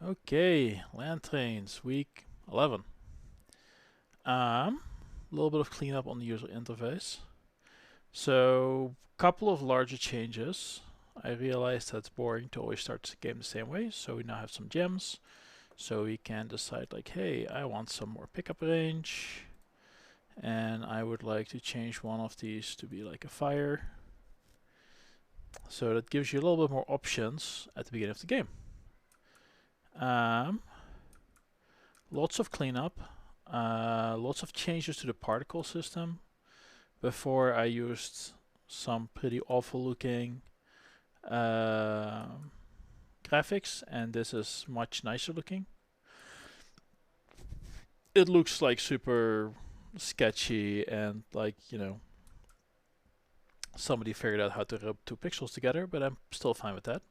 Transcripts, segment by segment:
Okay, land trains, week 11. A little bit of cleanup on the user interface. So, couple of larger changes. I realized that it's boring to always start the game the same way, so we now have some gems. So we can decide like, hey, I want some more pickup range, and I would like to change one of these to be like a fire. So that gives you a little bit more options at the beginning of the game. Lots of cleanup, lots of changes to the particle system. Before I used some pretty awful looking graphics, and this is much nicer looking. It looks like super sketchy and like, somebody figured out how to rub two pixels together, but I'm still fine with that.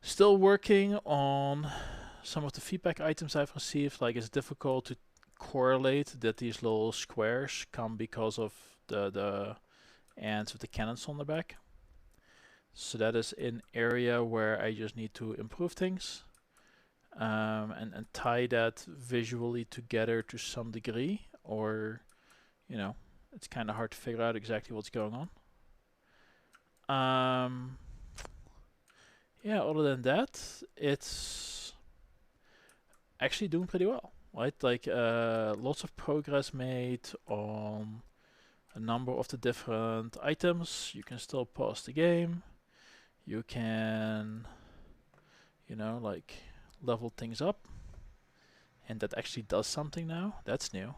Still working on some of the feedback items I've received. Like, it's difficult to correlate that these little squares come because of the ends with the cannons on the back. So that is an area where I just need to improve things and tie that visually together to some degree, or it's kind of hard to figure out exactly what's going on. Yeah, other than that, it's actually doing pretty well, right? Like, lots of progress made on a number of the different items. You can still pause the game. You can, like, level things up. And that actually does something now. That's new.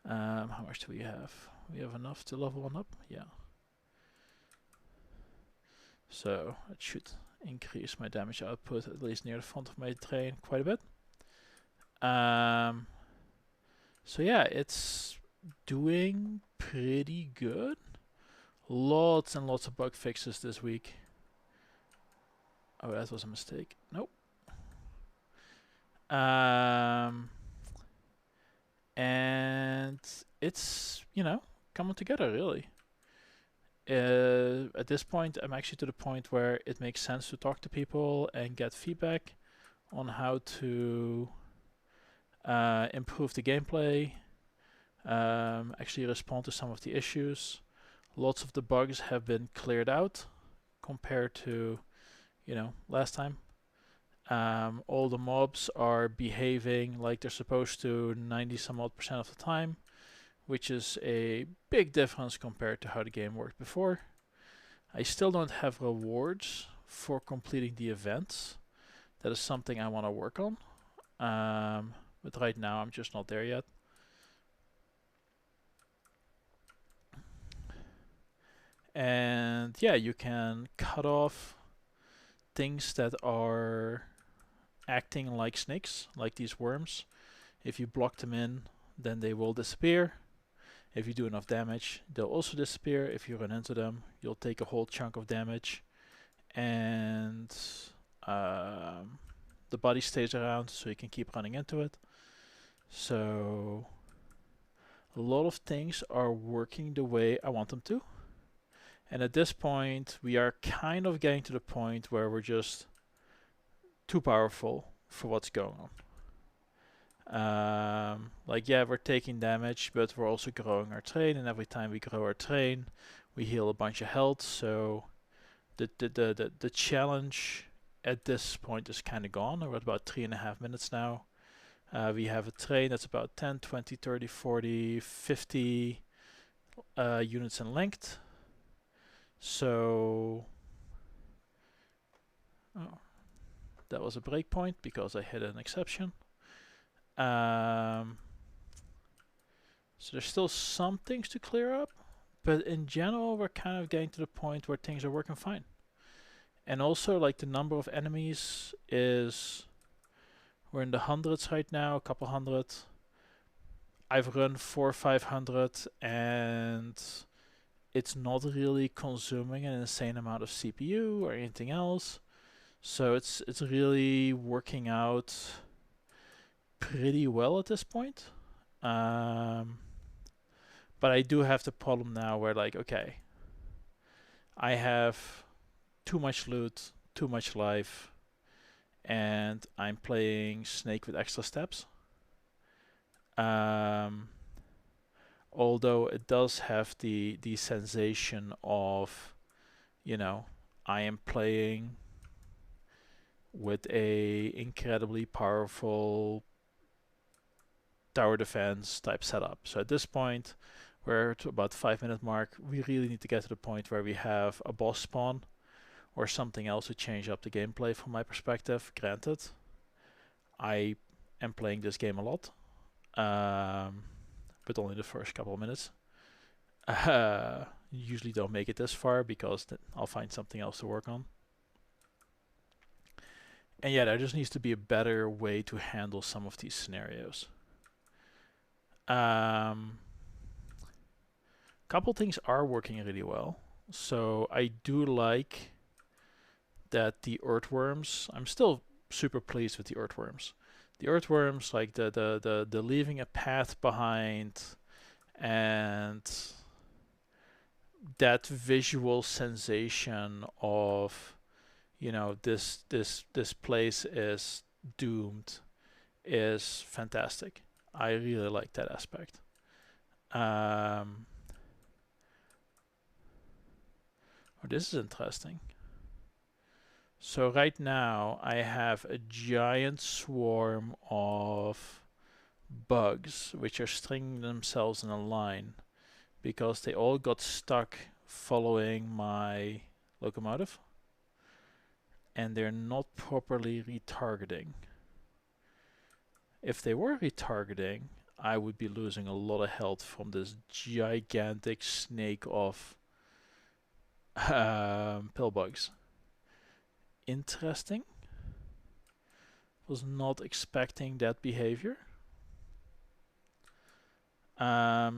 How much do we have? We have enough to level one up? Yeah. So it should increase my damage output at least near the front of my train quite a bit. So yeah, it's doing pretty good. Lots and lots of bug fixes this week. Oh, that was a mistake. Nope. And it's, coming together really. At this point, I'm actually to the point where it makes sense to talk to people and get feedback on how to improve the gameplay, actually respond to some of the issues. Lots of the bugs have been cleared out compared to, last time. All the mobs are behaving like they're supposed to 90 some odd % of the time, which is a big difference compared to how the game worked before. I still don't have rewards for completing the events. That is something I want to work on. But right now I'm just not there yet. And yeah, you can cut off things that are acting like snakes, like these worms. If you block them in, then they will disappear. If you do enough damage, they'll also disappear. If you run into them, you'll take a whole chunk of damage, and the body stays around, so you can keep running into it. So a lot of things are working the way I want them to. And at this point, we are kind of getting to the point where we're just too powerful for what's going on. Like, yeah, we're taking damage, but we're also growing our train, and every time we grow our train, we heal a bunch of health. So the challenge at this point is kind of gone. We're at about 3.5 minutes now. We have a train that's about 10, 20, 30, 40, 50 units in length. So, that was a breakpoint because I hit an exception. So there's still some things to clear up, but in general, we're kind of getting to the point where things are working fine. And also, like, the number of enemies is, we're in the hundreds right now, a couple hundred. I've run 400 or 500, and it's not really consuming an insane amount of CPU or anything else. So it's really working out pretty well at this point. But I do have the problem now where, like, okay, I have too much loot, too much life, and I'm playing Snake with extra steps. Although it does have the sensation of, you know, I am playing with a incredibly powerful tower defense type setup. So at this point, we're at about 5-minute mark. We really need to get to the point where we have a boss spawn or something else to change up the gameplay from my perspective. Granted, I am playing this game a lot, but only the first couple of minutes. Usually don't make it this far because I'll find something else to work on. And yeah, there just needs to be a better way to handle some of these scenarios. Couple things are working really well. So I do like that the earthworms, I'm still super pleased with the earthworms. The earthworms, like the leaving a path behind, and that visual sensation of, you know, this place is doomed, is fantastic. I really like that aspect. Oh, this is interesting. So right now I have a giant swarm of bugs which are stringing themselves in a line because they all got stuck following my locomotive and they're not properly retargeting. If they were retargeting, I would be losing a lot of health from this gigantic snake of pillbugs. Interesting. Was not expecting that behavior. Yeah,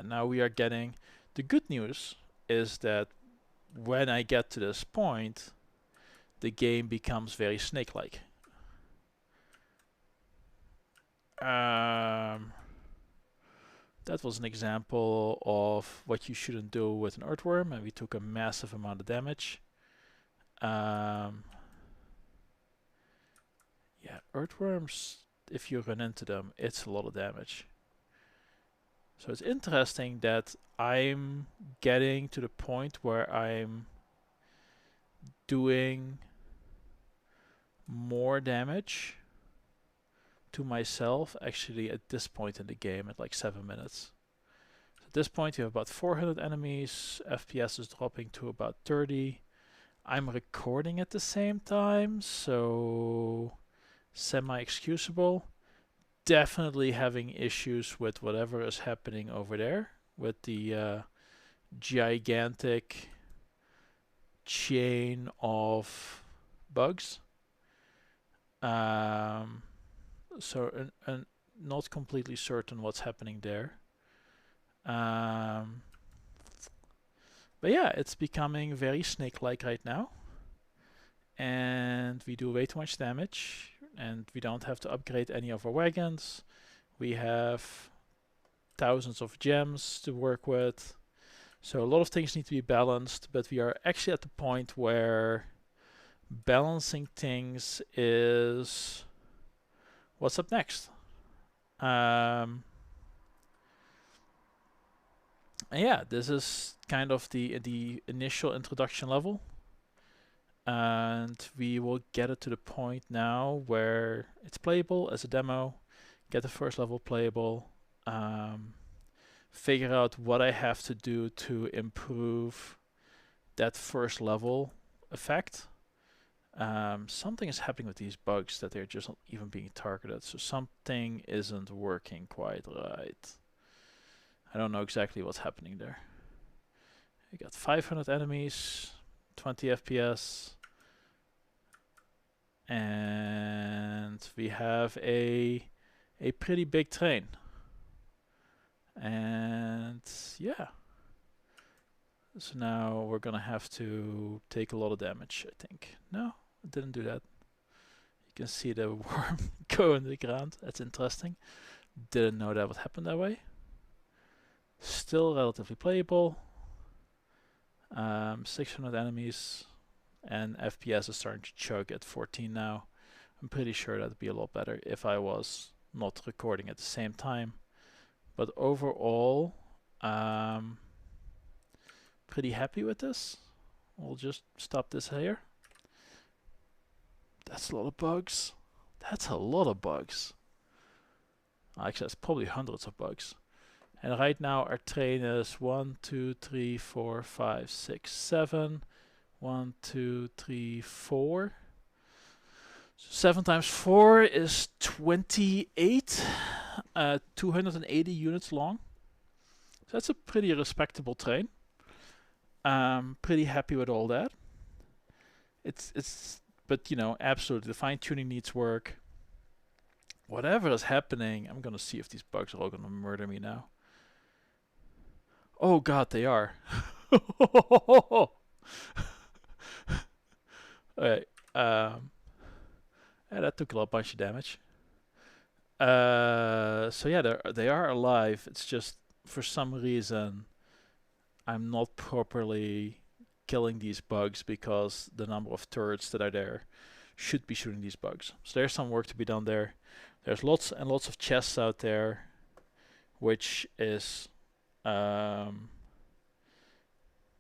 now we are getting... The good news is that when I get to this point, the game becomes very snake-like. That was an example of what you shouldn't do with an earthworm, and we took a massive amount of damage. Yeah, earthworms, if you run into them, it's a lot of damage. So it's interesting that I'm getting to the point where I'm doing more damage to myself actually at this point in the game at like 7 minutes. So at this point you have about 400 enemies, FPS is dropping to about 30. I'm recording at the same time, so semi-excusable. Definitely having issues with whatever is happening over there with the gigantic chain of bugs. So not completely certain what's happening there. But yeah, it's becoming very snake-like right now. And we do way too much damage. And we don't have to upgrade any of our wagons. We have thousands of gems to work with. So a lot of things need to be balanced. But we are actually at the point where balancing things is what's up next. And yeah, this is kind of the initial introduction level. And we will get it to the point now where it's playable as a demo, get the first level playable, figure out what I have to do to improve that first level effect. Something is happening with these bugs that they're just not even being targeted, so something isn't working quite right. I don't know exactly what's happening there. We got 500 enemies, 20 FPS, and we have a pretty big train. And yeah, so now we're gonna have to take a lot of damage, I think. No, I didn't do that. You can see the worm go in the ground. That's interesting. Didn't know that would happen that way. Still relatively playable. 600 enemies, and FPS is starting to chug at 14 now. I'm pretty sure that'd be a lot better if I was not recording at the same time. But overall, pretty happy with this. We'll just stop this here. That's a lot of bugs. That's a lot of bugs. Actually, that's probably hundreds of bugs. And right now our train is 1, 2, 3, 4, 5, 6, 7. 1, 2, 3, 4. So 7 times 4 is 28. 280 units long. So that's a pretty respectable train. Pretty happy with all that. But you know, absolutely, the fine tuning needs work. Whatever is happening, I'm gonna see if these bugs are all gonna murder me now. Oh god, they are. Alright, yeah, that took a bunch of damage. So yeah, they are alive. It's just for some reason I'm not properly killing these bugs because the number of turrets that are there should be shooting these bugs. So there's some work to be done there. There's lots and lots of chests out there, which is, you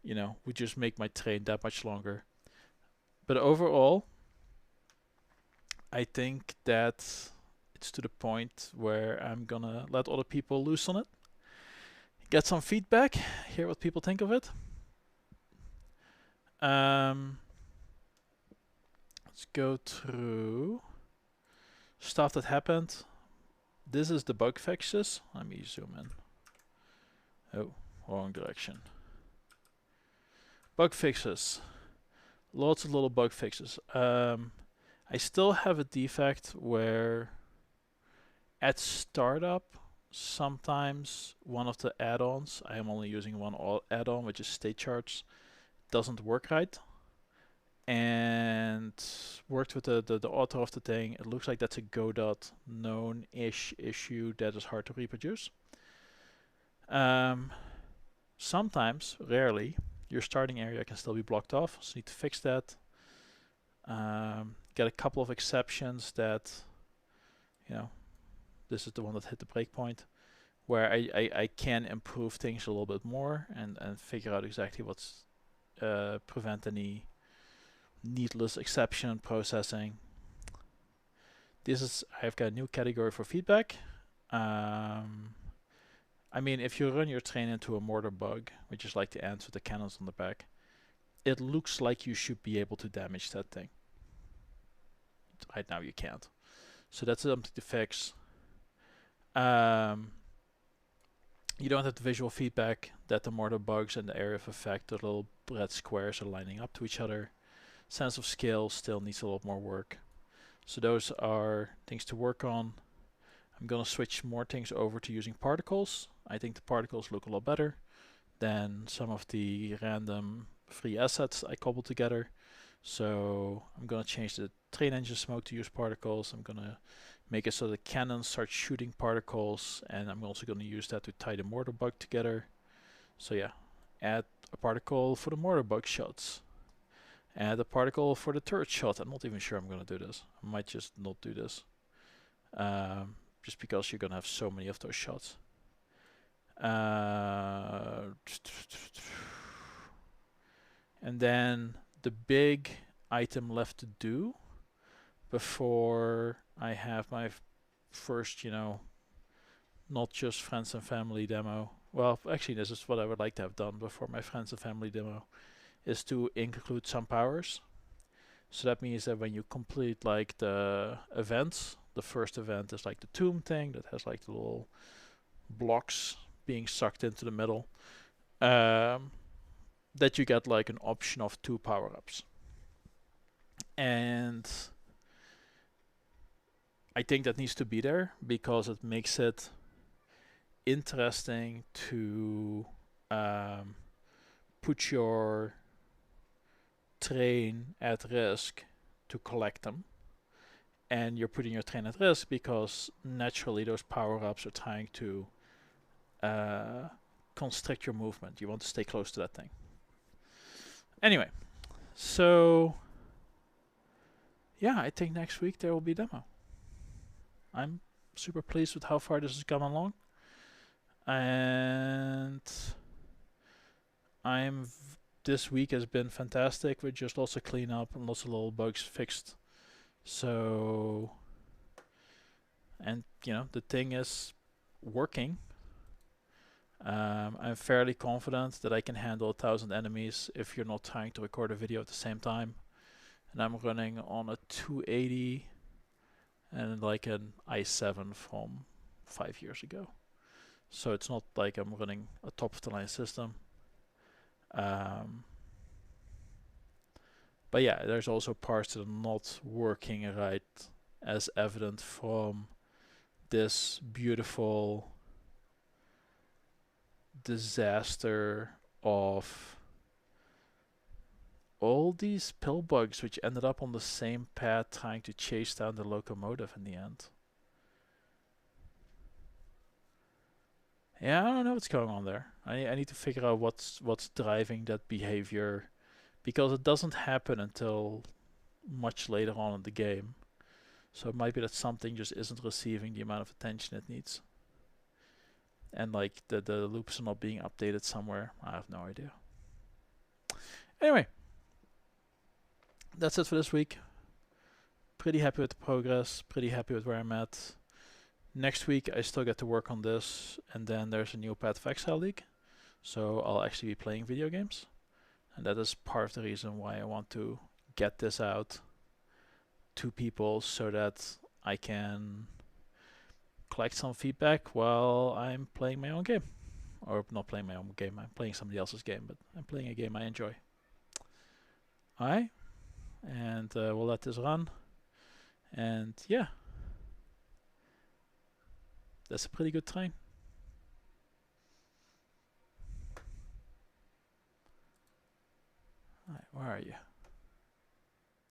know, would just make my train that much longer. But overall, I think that it's to the point where I'm gonna let other people loose on it, get some feedback, hear what people think of it. Let's go through stuff that happened. This is the bug fixes. Let me zoom in. Oh, wrong direction. Bug fixes. Lots of little bug fixes. I still have a defect where at startup, sometimes one of the add-ons, I am only using one add-on, which is state charts, doesn't work right. And worked with the author of the thing. It looks like that's a Godot known-ish issue that is hard to reproduce. Sometimes, rarely, your starting area can still be blocked off, so you need to fix that. Get a couple of exceptions that, you know, this is the one that hit the breakpoint, where I can improve things a little bit more and figure out exactly what's prevent any needless exception processing. This is, I've got a new category for feedback. I mean, if you run your train into a mortar bug, which is like the ants with the cannons on the back, it looks like you should be able to damage that thing. Right now you can't. So that's something to fix. You don't have the visual feedback that the mortar bugs and the area of effect, the little red squares, are lining up to each other. Sense of scale still needs a lot more work. So those are things to work on. I'm gonna switch more things over to using particles. I think the particles look a lot better than some of the random free assets I cobbled together. So I'm gonna change the train engine smoke to use particles. I'm gonna make it so the cannons start shooting particles, and I'm also gonna use that to tie the mortar bug together. So yeah, add a particle for the mortar bug shots. Add a particle for the turret shot. I'm not even sure I'm gonna do this. I might just not do this. Just because you're gonna have so many of those shots. And then the big item left to do before I have my first, you know, not just friends and family demo. Well, actually, this is what I would like to have done before my friends and family demo, is to include some powers. So that means that when you complete like the events, the first event is like the tomb thing that has like the little blocks being sucked into the middle, that you get like an option of 2 power-ups. And I think that needs to be there because it makes it interesting to put your train at risk to collect them. And you're putting your train at risk because naturally those power-ups are trying to constrict your movement. You want to stay close to that thing. Anyway, so yeah, I think next week there will be a demo. I'm super pleased with how far this has come along, and this week has been fantastic with just lots of cleanup and lots of little bugs fixed. So, and you know, the thing is working. I'm fairly confident that I can handle 1,000 enemies if you're not trying to record a video at the same time. And I'm running on a 280 and like an i7 from 5 years ago. So it's not like I'm running a top of the line system. But yeah, there's also parts that are not working right, as evident from this beautiful disaster of all these Pillbugs which ended up on the same path trying to chase down the locomotive in the end. Yeah, I don't know what's going on there. I need to figure out what's driving that behavior, because it doesn't happen until much later on in the game. So it might be that something just isn't receiving the amount of attention it needs. And like the loops are not being updated somewhere. I have no idea. Anyway, that's it for this week. Pretty happy with the progress. Pretty happy with where I'm at. Next week I still get to work on this, and then there's a new Path of Exile league. So I'll actually be playing video games. And that is part of the reason why I want to get this out to people, so that I can collect some feedback while I'm playing my own game. Or not playing my own game, I'm playing somebody else's game, but I'm playing a game I enjoy. Alright, and we'll let this run. And yeah, that's a pretty good time. Alright, where are you?